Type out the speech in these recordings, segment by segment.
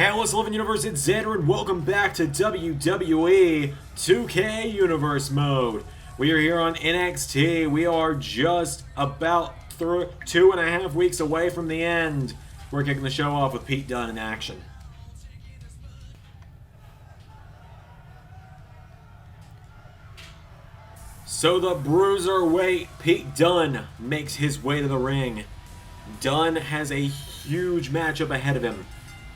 Hey, what's Living Universe? It's Xander, and welcome back to WWE 2K Universe Mode. We are here on NXT. We are just about 2.5 weeks away from the end. We're kicking the show off with Pete Dunne in action. So the Bruiserweight Pete Dunne makes his way to the ring. Dunne has a huge matchup ahead of him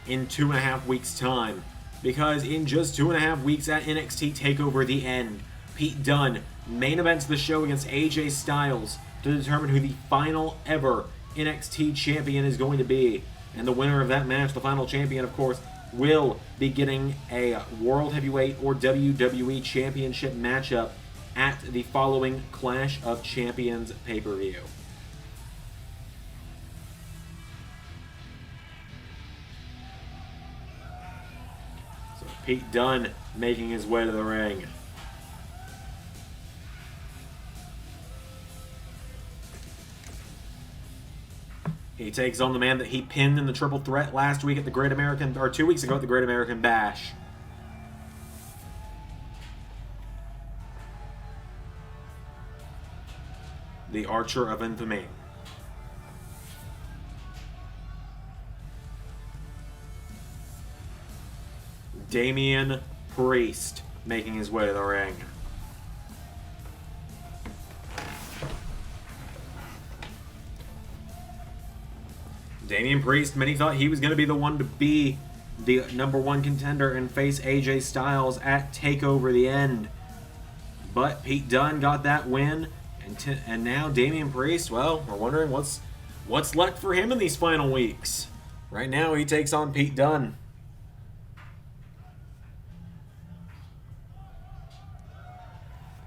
in 2.5 weeks' time, because in just 2.5 weeks at NXT TakeOver The End, Pete Dunne main events the show against AJ Styles to determine who the final ever NXT champion is going to be. And the winner of that match, the final champion, of course, will be getting a World Heavyweight or WWE Championship matchup at the following Clash of Champions pay-per-view. Pete Dunne making his way to the ring. He takes on the man that he pinned in the triple threat last week at the Great American, or 2 weeks ago at the Great American Bash. The Archer of Infamy. Damian Priest making his way to the ring. Damian Priest, many thought he was going to be the one to be the #1 contender and face AJ Styles at TakeOver The End. But Pete Dunne got that win, and now Damian Priest, well, we're wondering what's left for him in these final weeks. Right now, he takes on Pete Dunne.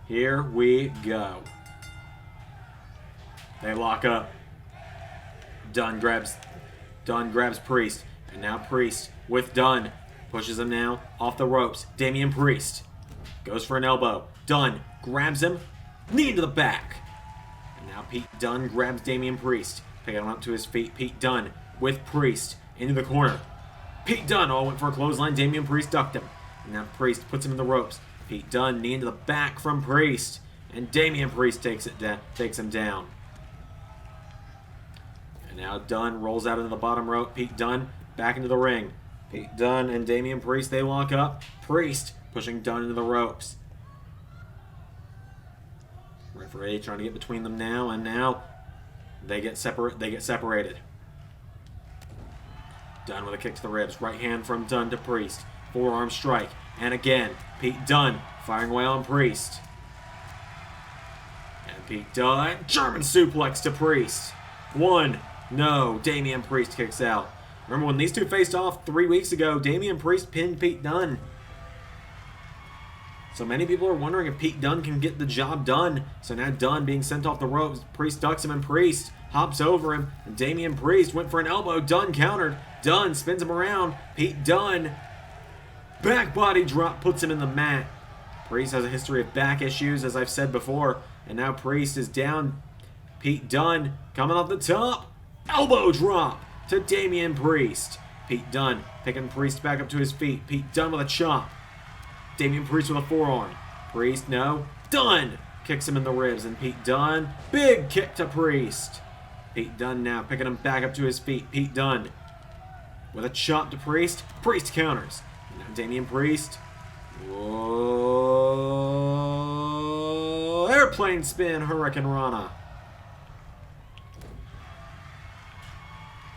Here we go. They lock up. Dunne grabs Priest. And now Priest with Dunne. Pushes him now off the ropes. Damian Priest goes for an elbow. Dunne grabs him. Knee to the back. And now Pete Dunne grabs Damian Priest. Picking him up to his feet. Pete Dunne with Priest into the corner. Pete Dunne went for a clothesline. Damian Priest ducked him. And now Priest puts him in the ropes. Pete Dunne knee into the back from Priest, and Damian Priest takes him down. And now Dunne rolls out into the bottom rope. Pete Dunne back into the ring. Pete Dunne and Damian Priest, they lock up. Priest pushing Dunne into the ropes. Referee trying to get between them now, and now they get separated. Dunne with a kick to the ribs. Right hand from Dunne to Priest. Forearm strike. And again, Pete Dunne firing away on Priest. And Pete Dunne, German suplex to Priest. One, no, Damian Priest kicks out. Remember when these two faced off 3 weeks ago, Damian Priest pinned Pete Dunne. So many people are wondering if Pete Dunne can get the job done. So now Dunne being sent off the ropes. Priest ducks him and Priest hops over him. And Damian Priest went for an elbow. Dunne countered. Dunne spins him around. Pete Dunne, back body drop, puts him in the mat. Priest has a history of back issues, as I've said before. And now Priest is down. Pete Dunne coming off the top. Elbow drop to Damian Priest. Pete Dunne picking Priest back up to his feet. Pete Dunne with a chop. Damian Priest with a forearm. Priest, no. Dunne kicks him in the ribs. And Pete Dunne, big kick to Priest. Pete Dunne now picking him back up to his feet. Pete Dunne with a chop to Priest. Priest counters. Now Damian Priest. Whoa. Airplane spin, Hurricane Rana.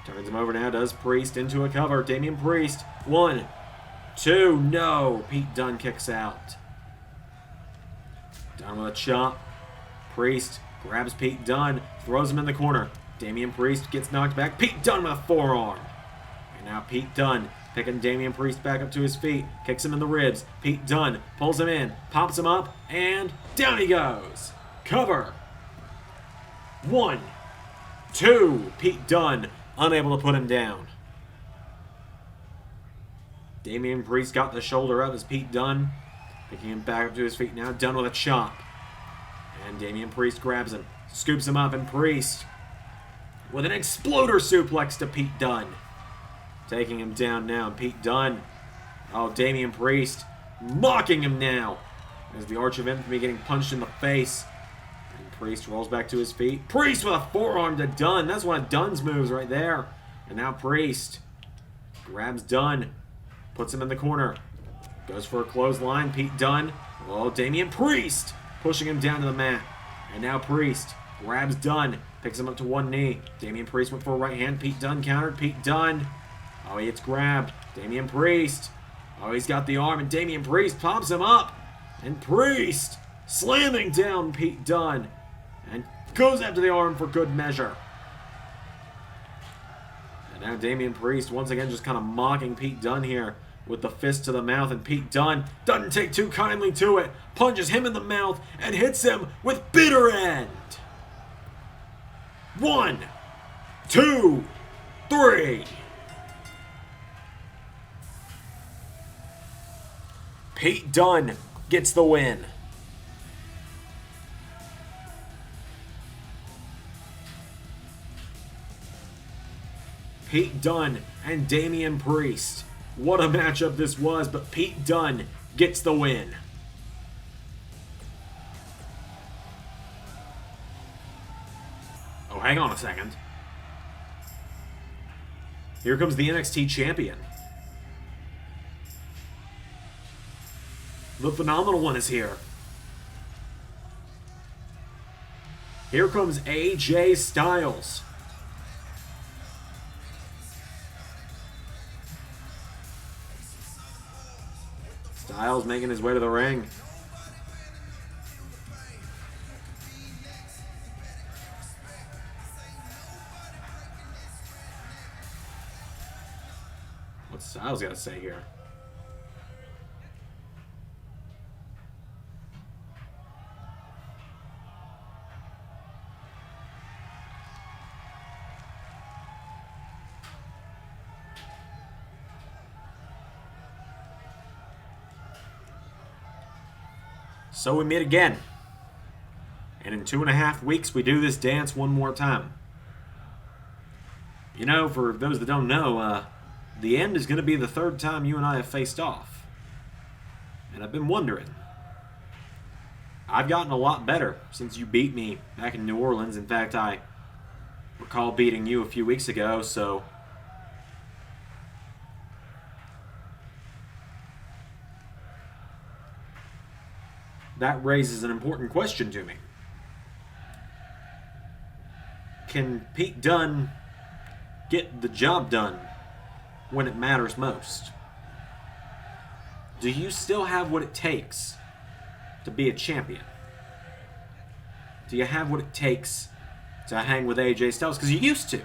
Turns him over now, does Priest into a cover. Damian Priest. 1, 2, no. Pete Dunne kicks out. Dunne with a chop. Priest grabs Pete Dunne, throws him in the corner. Damian Priest gets knocked back. Pete Dunne with a forearm. And now Pete Dunne picking Damian Priest back up to his feet, kicks him in the ribs. Pete Dunne pulls him in, pops him up, and down he goes. Cover. 1, 2. Pete Dunne unable to put him down. Damian Priest got the shoulder up as Pete Dunne picking him back up to his feet. Now Dunne with a chop. And Damian Priest grabs him, scoops him up, and Priest with an exploder suplex to Pete Dunne. Taking him down now. Pete Dunne. Oh, Damian Priest mocking him now. As the Arch of Infamy getting punched in the face. And Priest rolls back to his feet. Priest with a forearm to Dunne. That's one of Dunne's moves right there. And now Priest grabs Dunne. Puts him in the corner. Goes for a clothesline. Pete Dunne. Oh, Damian Priest pushing him down to the mat. And now Priest grabs Dunne. Picks him up to one knee. Damian Priest went for a right hand. Pete Dunne countered. Pete Dunne. Oh, he gets grabbed. Damian Priest. Oh, he's got the arm, and Damian Priest pops him up. And Priest slamming down Pete Dunne. And goes after the arm for good measure. And now Damian Priest once again just kind of mocking Pete Dunne here with the fist to the mouth. And Pete Dunne doesn't take too kindly to it. Punches him in the mouth and hits him with bitter end. 1, 2, 3. Pete Dunne gets the win. Pete Dunne and Damian Priest. What a matchup this was, but Pete Dunne gets the win. Oh, hang on a second. Here comes the NXT champion. The Phenomenal One is here. Here comes AJ Styles. Styles making his way to the ring. What's Styles got to say here? So we meet again. And in 2.5 weeks, we do this dance one more time. You know, for those that don't know, the end is going to be the 3rd time you and I have faced off. And I've been wondering. I've gotten a lot better since you beat me back in New Orleans. In fact, I recall beating you a few weeks ago, so that raises an important question to me. Can Pete Dunne get the job done when it matters most? Do you still have what it takes to be a champion? Do you have what it takes to hang with AJ Styles? Because you used to.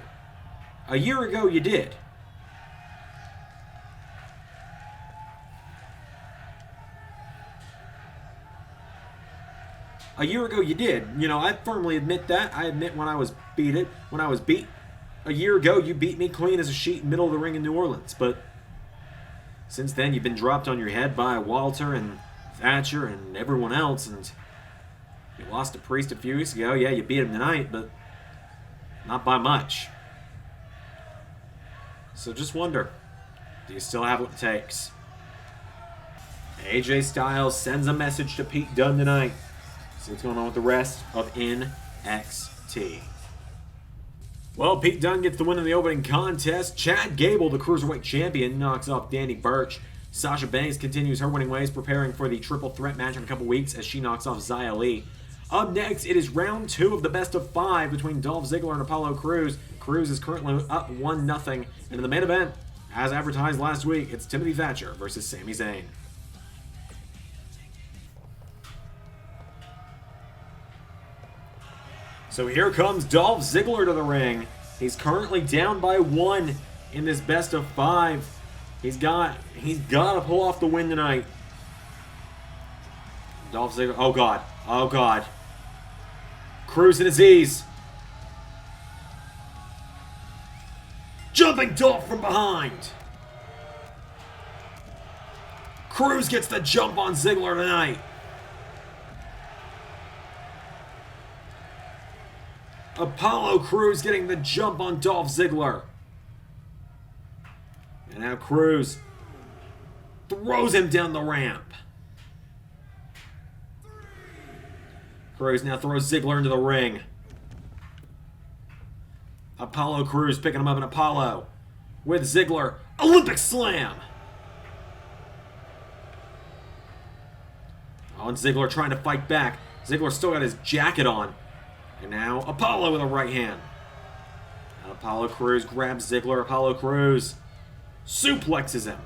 A year ago you did. A year ago you did. You know, I firmly admit that. I admit when I was beat. A year ago you beat me clean as a sheet middle of the ring in New Orleans. But since then you've been dropped on your head by Walter and Thatcher and everyone else. And you lost to Priest a few weeks ago. Yeah, you beat him tonight, but not by much. So just wonder, do you still have what it takes? AJ Styles sends a message to Pete Dunne tonight. See what's going on with the rest of NXT. Well, Pete Dunne gets the win in the opening contest. Chad Gable, the Cruiserweight Champion, knocks off Danny Burch. Sasha Banks continues her winning ways, preparing for the triple threat match in a couple weeks as she knocks off Xia Li. Up next, it is round 2 of the best of 5 between Dolph Ziggler and Apollo Crews. Crews is currently up 1-0. And in the main event, as advertised last week, it's Timothy Thatcher versus Sami Zayn. So here comes Dolph Ziggler to the ring. He's currently down by 1 in this best of 5. He's got to pull off the win tonight. Dolph Ziggler, oh god, oh god. Crews in his E's. Jumping Dolph from behind. Crews gets the jump on Ziggler tonight. Apollo Crews getting the jump on Dolph Ziggler. And now Crews throws him down the ramp. Crews now throws Ziggler into the ring. Apollo Crews picking him up, and Apollo with Ziggler. Olympic Slam! Oh, and Ziggler trying to fight back. Ziggler still got his jacket on. And now Apollo with a right hand. And Apollo Crews grabs Ziggler. Apollo Crews suplexes him.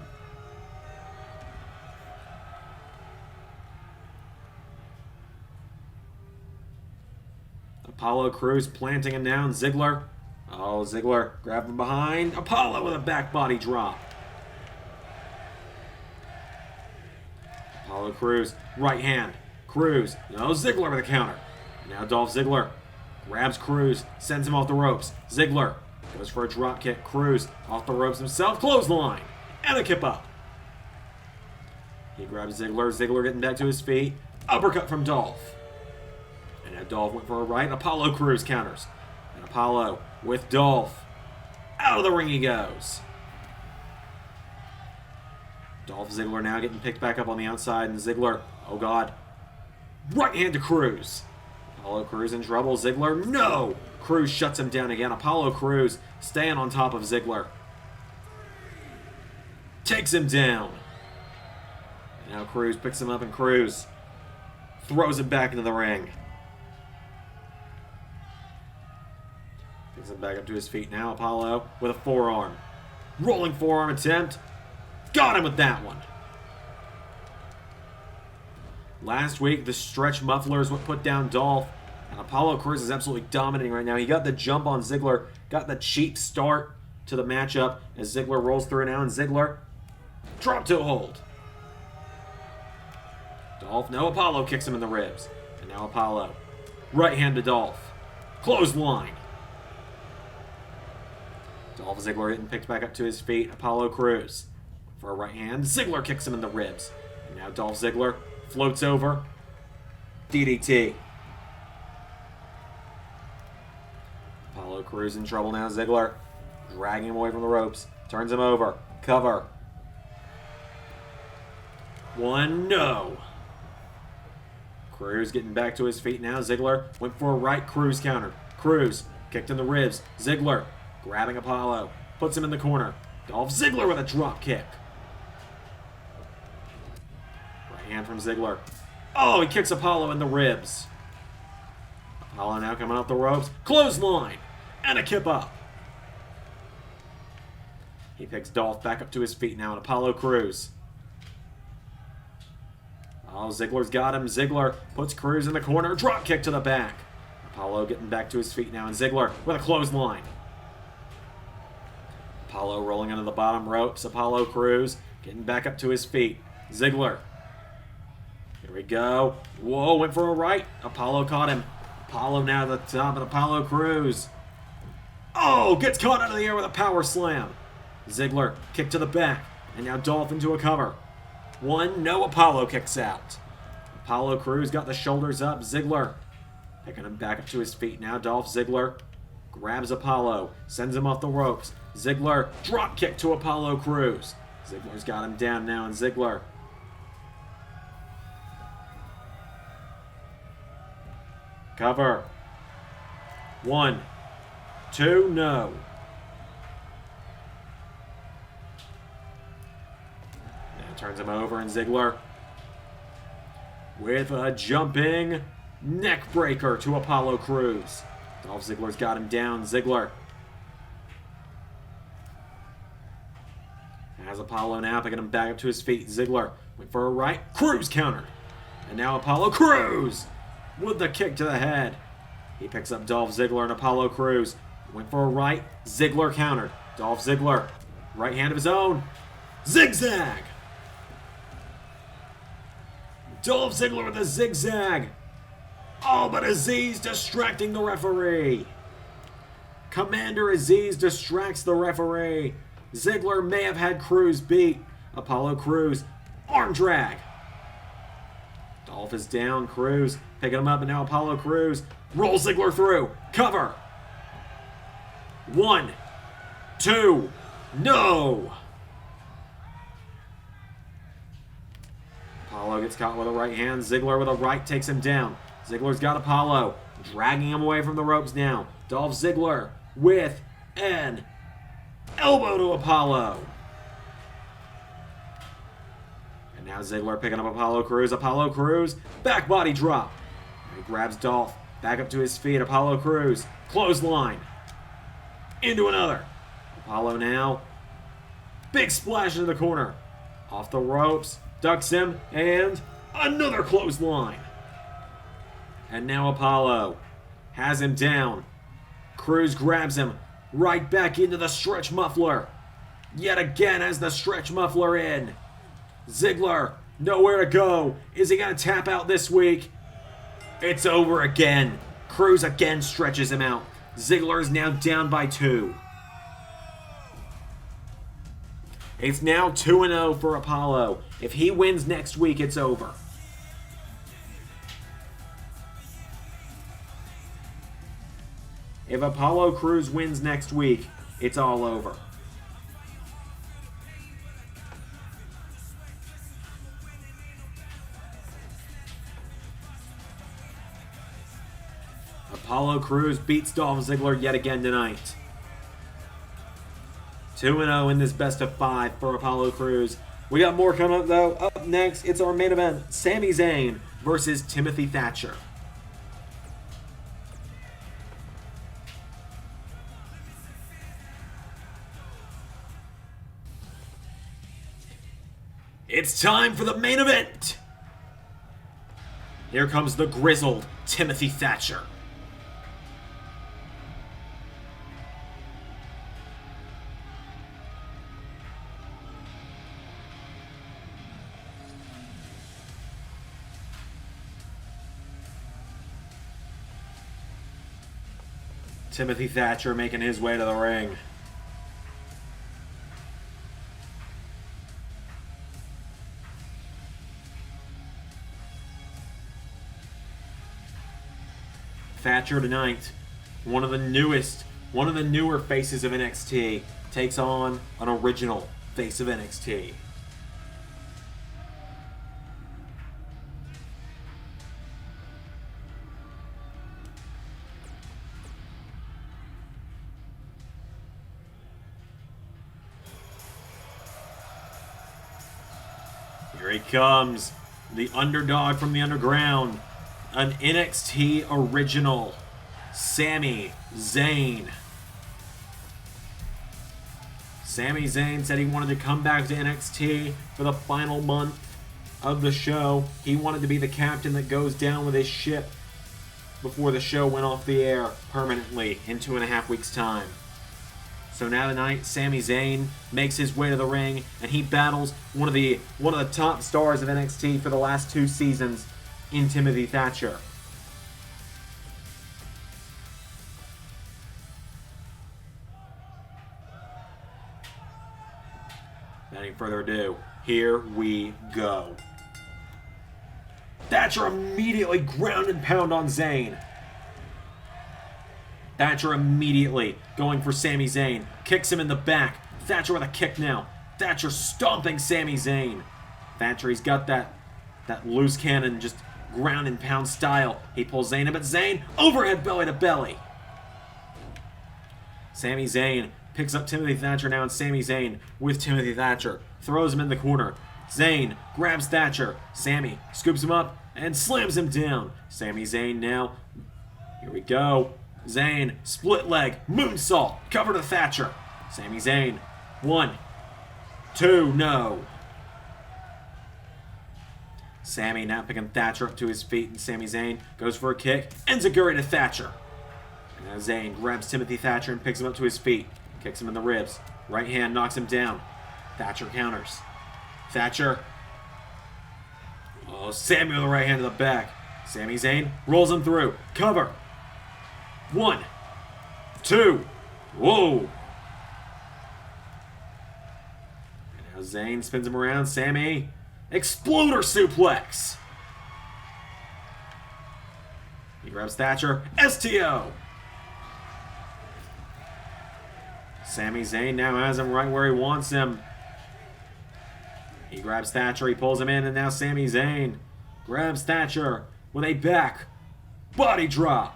Apollo Crews planting him down. Ziggler. Oh, Ziggler grabbed from behind. Apollo with a back body drop. Apollo Crews, right hand. Crews. No, Ziggler with a counter. Now Dolph Ziggler grabs Crews, sends him off the ropes. Ziggler goes for a drop kick. Crews off the ropes himself. Clothesline. And a kip up. He grabs Ziggler. Ziggler getting back to his feet. Uppercut from Dolph. And now Dolph went for a right. Apollo Crews counters. And Apollo with Dolph. Out of the ring he goes. Dolph Ziggler now getting picked back up on the outside. And Ziggler, oh God. Right hand to Crews. Apollo Crews in trouble. Ziggler, no! Crews shuts him down again. Apollo Crews staying on top of Ziggler. Takes him down. And now Crews picks him up, and Crews throws him back into the ring. Picks him back up to his feet now. Apollo with a forearm. Rolling forearm attempt. Got him with that one. Last week, the stretch muffler is what put down Dolph. And Apollo Crews is absolutely dominating right now. He got the jump on Ziggler. Got the cheap start to the matchup as Ziggler rolls through now. And Ziggler, drop to a hold. Dolph, no, Apollo kicks him in the ribs. And now Apollo, right hand to Dolph. Clothesline. Dolph Ziggler getting picked back up to his feet. Apollo Crews for a right hand. Ziggler kicks him in the ribs. And now Dolph Ziggler floats over. DDT. Apollo Crews in trouble now. Ziggler dragging him away from the ropes. Turns him over. Cover. One, no. Crews getting back to his feet now. Ziggler went for a right. Crews countered. Crews kicked in the ribs. Ziggler grabbing Apollo. Puts him in the corner. Dolph Ziggler with a drop kick. Right hand from Ziggler. Oh, he kicks Apollo in the ribs. Apollo now coming off the ropes. Clothesline. And a kip up. He picks Dolph back up to his feet now. And Apollo Crews. Oh, Ziggler's got him. Ziggler puts Crews in the corner. Drop kick to the back. Apollo getting back to his feet now. And Ziggler with a clothesline. Apollo rolling under the bottom ropes. Apollo Crews getting back up to his feet. Ziggler. Here we go. Whoa, went for a right. Apollo caught him. Apollo now to the top, and Apollo Crews. Oh, gets caught out of the air with a power slam. Ziggler kick to the back. And now Dolph into a cover. One, no, Apollo kicks out. Apollo Crews got the shoulders up. Ziggler picking him back up to his feet now. Dolph Ziggler grabs Apollo, sends him off the ropes. Ziggler drop kick to Apollo Crews. Ziggler's got him down now, and Ziggler cover. One, two, no. Now turns him over, and Ziggler with a jumping neck breaker to Apollo Crews. Dolph Ziggler's got him down. Ziggler has Apollo now picking him back up to his feet. Ziggler went for a right. Crews countered. And now Apollo Crews with the kick to the head. He picks up Dolph Ziggler, and Apollo Crews went for a right. Ziggler countered. Dolph Ziggler, right hand of his own. Zigzag. Dolph Ziggler with a zigzag. Oh, but Aziz distracting the referee. Commander Aziz distracts the referee. Ziggler may have had Crews beat. Apollo Crews, arm drag. Dolph is down. Crews picking him up, and now Apollo Crews rolls Ziggler through. Cover. One, two, no. Apollo gets caught with a right hand. Ziggler with a right takes him down. Ziggler's got Apollo, dragging him away from the ropes now. Dolph Ziggler with an elbow to Apollo. And now Ziggler picking up Apollo Crews. Apollo Crews, back body drop. He grabs Dolph, back up to his feet. Apollo Crews, clothesline. Into another. Apollo now, big splash into the corner. Off the ropes, ducks him, and another clothesline. And now Apollo has him down. Crews grabs him right back into the stretch muffler. Yet again has the stretch muffler in. Ziggler, nowhere to go. Is he going to tap out this week? It's over again. Crews again stretches him out. Ziggler is now down by 2. It's now 2-0 for Apollo. If he wins next week, it's over. If Apollo Crews wins next week, it's all over. Apollo Crews beats Dolph Ziggler yet again tonight. 2-0 in this best of 5 for Apollo Crews. We got more coming up though. Up next, it's our main event. Sami Zayn versus Timothy Thatcher. It's time for the main event. Here comes the grizzled Timothy Thatcher. Timothy Thatcher making his way to the ring. Thatcher tonight, one of the newer faces of NXT, takes on an original face of NXT. Here he comes, the underdog from the underground, an NXT original, Sami Zayn. Sami Zayn said he wanted to come back to NXT for the final month of the show. He wanted to be the captain that goes down with his ship before the show went off the air permanently in 2.5 weeks' time. So now tonight, Sami Zayn makes his way to the ring and he battles one of the top stars of NXT for the last 2 seasons in Timothy Thatcher. Without any further ado, here we go. Thatcher immediately ground and pound on Zayn. Thatcher immediately going for Sami Zayn. Kicks him in the back. Thatcher with a kick now. Thatcher stomping Sami Zayn. Thatcher, he's got that loose cannon, just ground and pound style. He pulls Zayn in, but Zayn overhead belly to belly. Sami Zayn picks up Timothy Thatcher now, and Sami Zayn with Timothy Thatcher throws him in the corner. Zayn grabs Thatcher. Sami scoops him up and slams him down. Sami Zayn now. Here we go. Zayn, split leg, moonsault, cover to Thatcher. Sami Zayn, 1, 2, no. Sami now picking Thatcher up to his feet, and Sami Zayn goes for a kick, enziguri to Thatcher. And now Zayn grabs Timothy Thatcher and picks him up to his feet, kicks him in the ribs. Right hand knocks him down. Thatcher counters. Thatcher. Oh, Sami with the right hand to the back. Sami Zayn rolls him through. Cover. 1, 2, whoa. And now Zayn spins him around. Sami, exploder suplex. He grabs Thatcher, STO. Sami Zayn now has him right where he wants him. He grabs Thatcher, he pulls him in, and now Sami Zayn grabs Thatcher with a back body drop.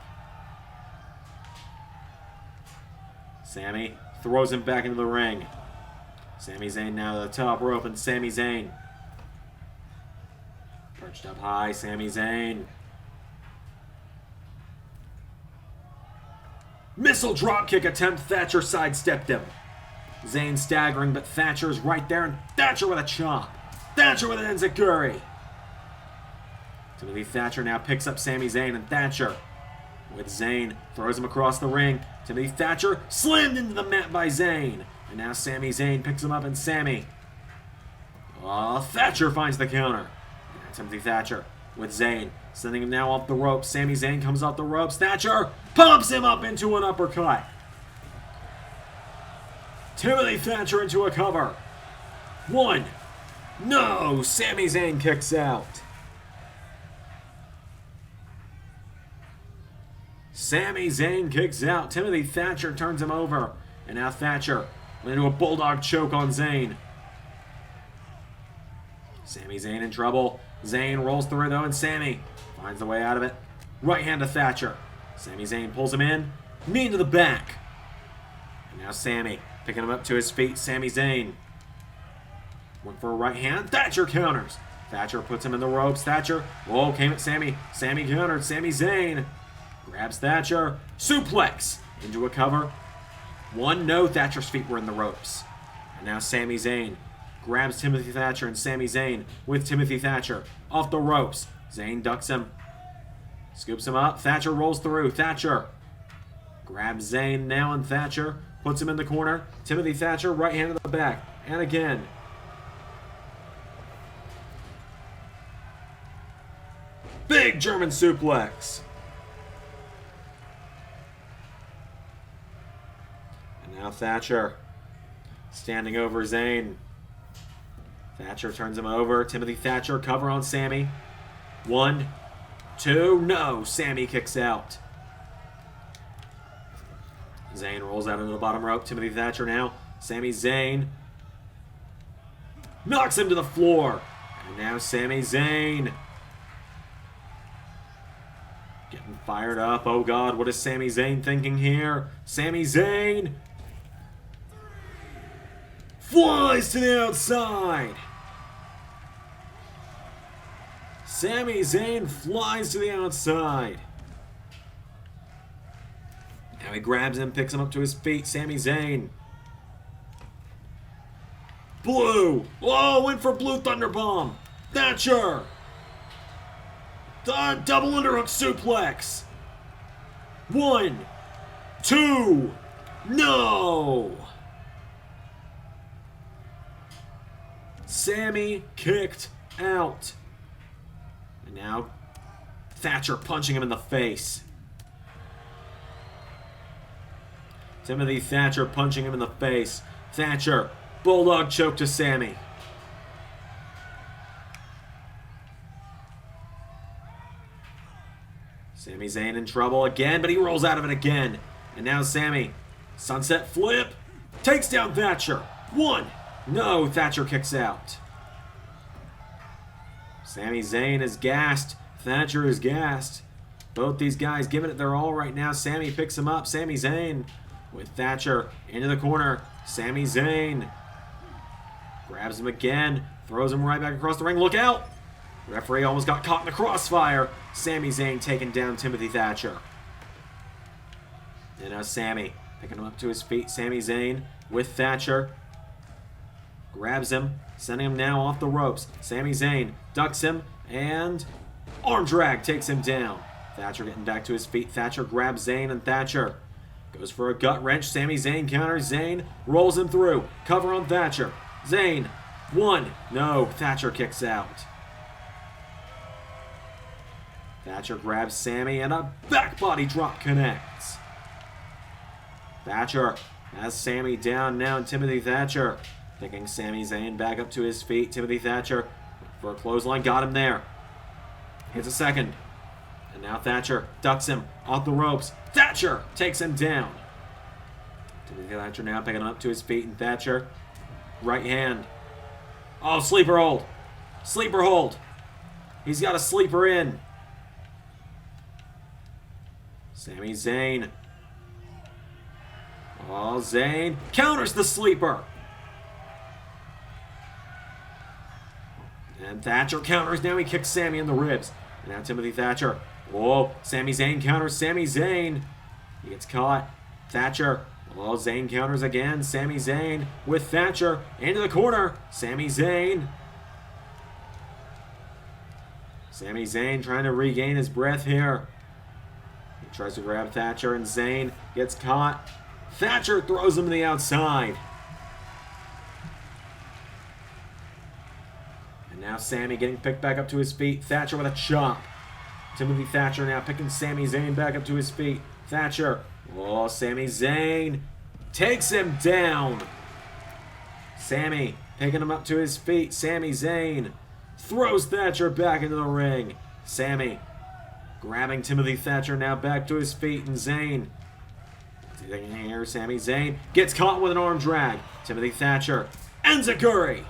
Sami throws him back into the ring. Sami Zayn now to the top rope, and Sami Zayn perched up high. Sami Zayn. Missile dropkick attempt. Thatcher sidestepped him. Zayn staggering, but Thatcher's right there, and Thatcher with a chop. Thatcher with an enziguri. Timothy Thatcher now picks up Sami Zayn, and Thatcher with Zayn throws him across the ring. Timothy Thatcher slammed into the mat by Zayn. And now Sami Zayn picks him up, and Sami. Thatcher finds the counter. And Timothy Thatcher with Zayn, sending him now off the ropes. Sami Zayn comes off the ropes. Thatcher pumps him up into an uppercut. Timothy Thatcher into a cover. 1. No! Sami Zayn kicks out. Sami Zayn kicks out. Timothy Thatcher turns him over. And now Thatcher went into a bulldog choke on Zayn. Sami Zayn in trouble. Zayn rolls through though, and Sami finds the way out of it. Right hand to Thatcher. Sami Zayn pulls him in. Knee to the back. And now Sami picking him up to his feet. Sami Zayn went for a right hand. Thatcher counters. Thatcher puts him in the ropes. Thatcher, whoa, came at Sami. Sami countered. Sami Zayn grabs Thatcher. Suplex into a cover. 1, no, Thatcher's feet were in the ropes. And now Sami Zayn grabs Timothy Thatcher, and Sami Zayn with Timothy Thatcher off the ropes. Zayn ducks him. Scoops him up. Thatcher rolls through. Thatcher grabs Zayn now, and Thatcher puts him in the corner. Timothy Thatcher right hand to the back. And again. Big German suplex. And now Thatcher standing over Zayn. Thatcher turns him over. Timothy Thatcher cover on Sami. 1, 2, no. Sami kicks out. Zayn rolls out into the bottom rope. Timothy Thatcher now. Sami Zayn knocks him to the floor. And now Sami Zayn getting fired up. Oh God, what is Sami Zayn thinking here? Sami Zayn flies to the outside. Sami Zayn flies to the outside. Now he grabs him, picks him up to his feet. Sami Zayn. Blue. Oh, went for Blue Thunderbomb. Thatcher. The double underhook suplex. 1, 2, no. Sami kicked out. And now Thatcher punching him in the face. Timothy Thatcher punching him in the face. Thatcher, bulldog choke to Sami. Sami Zayn in trouble again, but he rolls out of it again. And now Sami, sunset flip, takes down Thatcher. 1, no, Thatcher kicks out. Sami Zayn is gassed. Thatcher is gassed. Both these guys giving it their all right now. Sami picks him up. Sami Zayn with Thatcher into the corner. Sami Zayn grabs him again. Throws him right back across the ring. Look out! Referee almost got caught in the crossfire. Sami Zayn taking down Timothy Thatcher. And now Sami picking him up to his feet. Sami Zayn with Thatcher. Grabs him, sending him now off the ropes. Sami Zayn ducks him, and arm drag takes him down. Thatcher getting back to his feet. Thatcher grabs Zayn, and Thatcher goes for a gut wrench. Sami Zayn counters. Zayn rolls him through. Cover on Thatcher. Zayn, 1, no. Thatcher kicks out. Thatcher grabs Sami, and a back body drop connects. Thatcher has Sami down now, and Timothy Thatcher picking Sami Zayn back up to his feet. Timothy Thatcher for a clothesline. Got him there. Hits a second. And now Thatcher ducks him off the ropes. Thatcher takes him down. Timothy Thatcher now picking him up to his feet. And Thatcher, right hand. Oh, sleeper hold. Sleeper hold. He's got a sleeper in. Sami Zayn. Oh, Zayn counters the sleeper. And Thatcher counters. Now he kicks Sami in the ribs. And now Timothy Thatcher. Whoa, Sami Zayn counters Sami Zayn. He gets caught. Thatcher. Oh, Zayn counters again. Sami Zayn with Thatcher into the corner. Sami Zayn. Sami Zayn trying to regain his breath here. He tries to grab Thatcher and Zayn gets caught. Thatcher throws him to the outside. And now Sami getting picked back up to his feet. Thatcher with a chop. Timothy Thatcher now picking Sami Zayn back up to his feet. Thatcher. Oh, Sami Zayn takes him down. Sami picking him up to his feet. Sami Zayn throws Thatcher back into the ring. Sami grabbing Timothy Thatcher now back to his feet. And Zayn. Here, Sami Zayn gets caught with an arm drag. Timothy Thatcher ends a curry.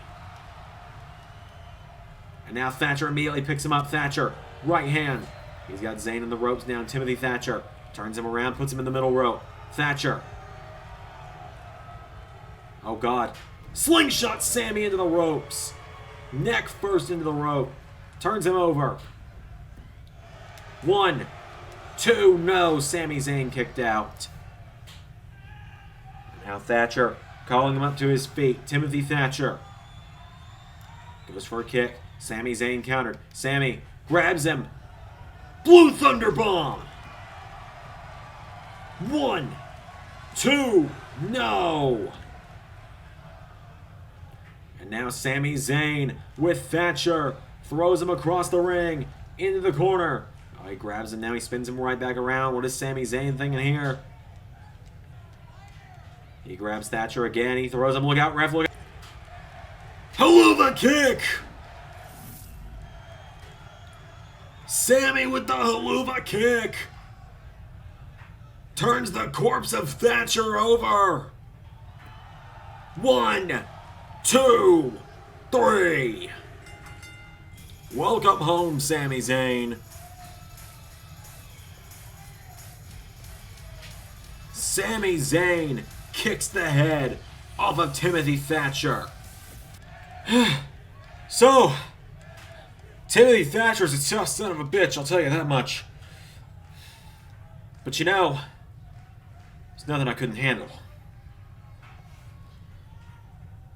And now Thatcher immediately picks him up. Thatcher, right hand. He's got Zayn in the ropes now. Timothy Thatcher turns him around, puts him in the middle row. Thatcher. Oh, God. Slingshot Sami into the ropes. Neck first into the rope. Turns him over. 1, 2, no. Sami Zayn kicked out. Now Thatcher calling him up to his feet. Timothy Thatcher goes for a kick. Sami Zayn countered. Sami grabs him. Blue Thunder Bomb. 1, 2, no. And now Sami Zayn with Thatcher throws him across the ring into the corner. Oh, he grabs him now. He spins him right back around. What is Sami Zayn thinking here? He grabs Thatcher again. He throws him. Look out, ref. Look out. Haluva kick. Sami with the haluva kick. Turns the corpse of Thatcher over. 1, 2, 3. Welcome home, Sami Zayn. Sami Zayn kicks the head off of Timothy Thatcher. So, Timothy Thatcher's a tough son of a bitch, I'll tell you that much. But you know, there's nothing I couldn't handle.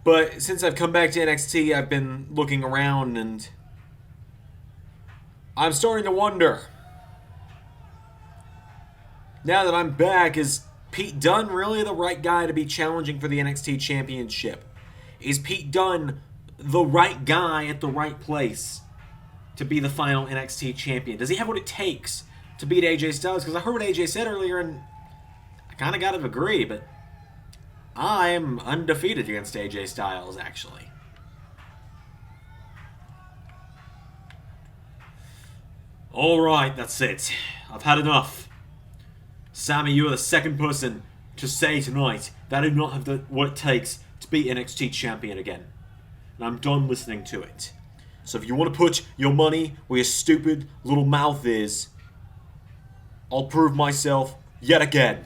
But since I've come back to NXT, I've been looking around and I'm starting to wonder. Now that I'm back, is Pete Dunne really the right guy to be challenging for the NXT Championship? Is Pete Dunne the right guy at the right place to be the final NXT Champion? Does he have what it takes to beat AJ Styles? Because I heard what AJ said earlier and I kind of got to agree, but I'm undefeated against AJ Styles, actually. Alright, that's it. I've had enough. Sami, you are the second person to say tonight that I do not have what it takes to be NXT champion again. And I'm done listening to it. So if you want to put your money where your stupid little mouth is, I'll prove myself yet again.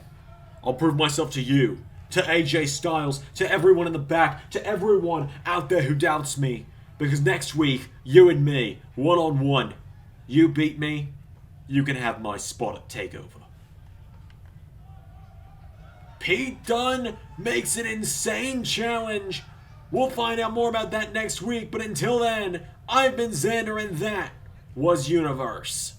I'll prove myself to you, to AJ Styles, to everyone in the back, to everyone out there who doubts me. Because next week, you and me, one-on-one, you beat me, you can have my spot at TakeOver. Pete Dunne makes an insane challenge. We'll find out more about that next week, but until then, I've been Xander and that was Universe.